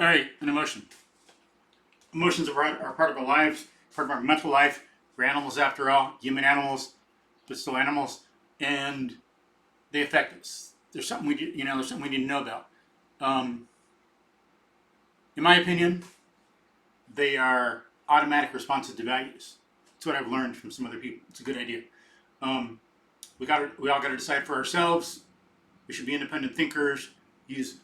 All right, an emotion. Emotions are part of our lives, part of our mental life. We're animals after all, human animals, but still animals, and they affect us. There's something there's something we need to know about. Um, in my opinion, they are automatic responses to values. That's what I've learned from some other people. It's a good idea. Um, we all got to decide for ourselves. We should be independent thinkers. Use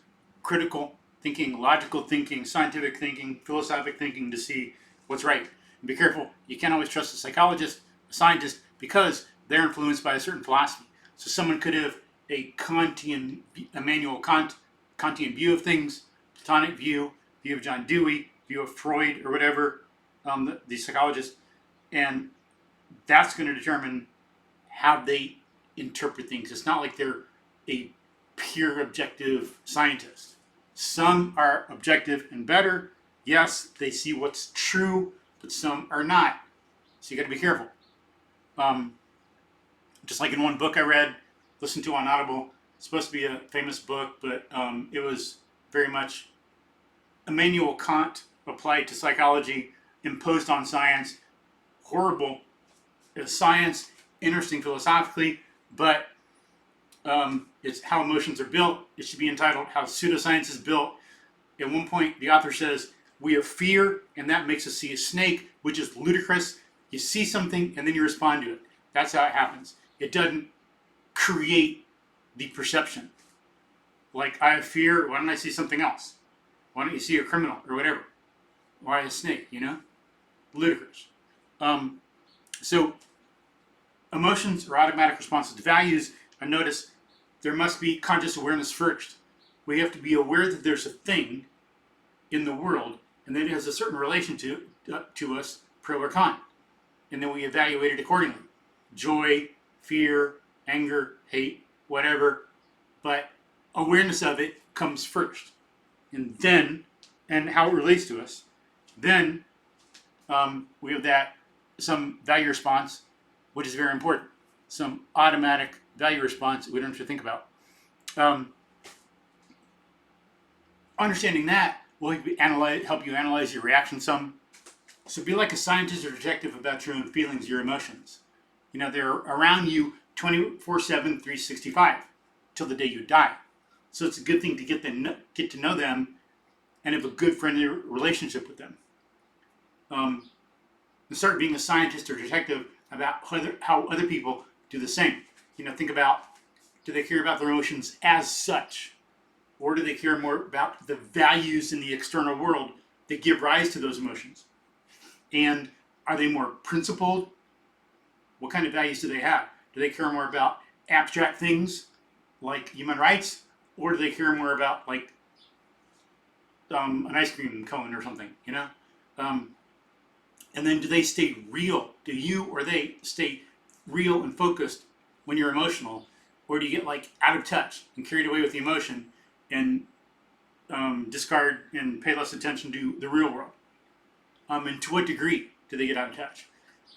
critical thinking, logical thinking, scientific thinking, philosophic thinking to see what's right. And be careful. You can't always trust a psychologist, a scientist, because they're influenced by a certain philosophy. So someone could have a Kantian, Immanuel Kant, Kantian view of things, Platonic view of John Dewey, view of Freud, or whatever, the psychologist, and that's going to determine how they interpret things. It's not like they're a pure objective scientist. Some are objective and better. Yes, they see what's true, but some are not. So you got to be careful. Just like in one book I read, listened to on Audible, it's supposed to be a famous book, but it was very much Immanuel Kant applied to psychology, imposed on science. Horrible science, interesting philosophically, but it's how emotions are built. It should be entitled How Pseudoscience is Built. At one point, the author says, we have fear, and that makes us see a snake, which is ludicrous. You see something, and then you respond to it. That's how it happens. It doesn't create the perception. Like, I have fear, why don't I see something else? Why don't you see a criminal, or whatever? Why a snake, Ludicrous. So, emotions are automatic responses to values. And notice there must be conscious awareness first. We have to be aware that there's a thing in the world and that it has a certain relation to us, pro or con. And then we evaluate it accordingly. Joy, fear, anger, hate, whatever. But awareness of it comes first. And then, and how it relates to us. Then we have that, some value response, which is very important. Some automatic value response we don't have to think about. Understanding that will help you analyze your reaction some. So be like a scientist or detective about your own feelings, your emotions. They're around you 24/7, 365 till the day you die. So it's a good thing to get to know them and have a good friendly relationship with them. And start being a scientist or detective about how other people do the same. Think about, do they care about their emotions as such? Or do they care more about the values in the external world that give rise to those emotions? And are they more principled? What kind of values do they have? Do they care more about abstract things like human rights? Or do they care more about like an ice cream cone or something, and then do they stay real? Do you or they stay real and focused when you're emotional? Or do you get like out of touch and carried away with the emotion and discard and pay less attention to the real world? And to what degree do they get out of touch?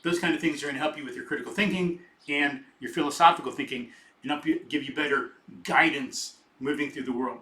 Those kind of things are going to help you with your critical thinking and your philosophical thinking and give you better guidance moving through the world.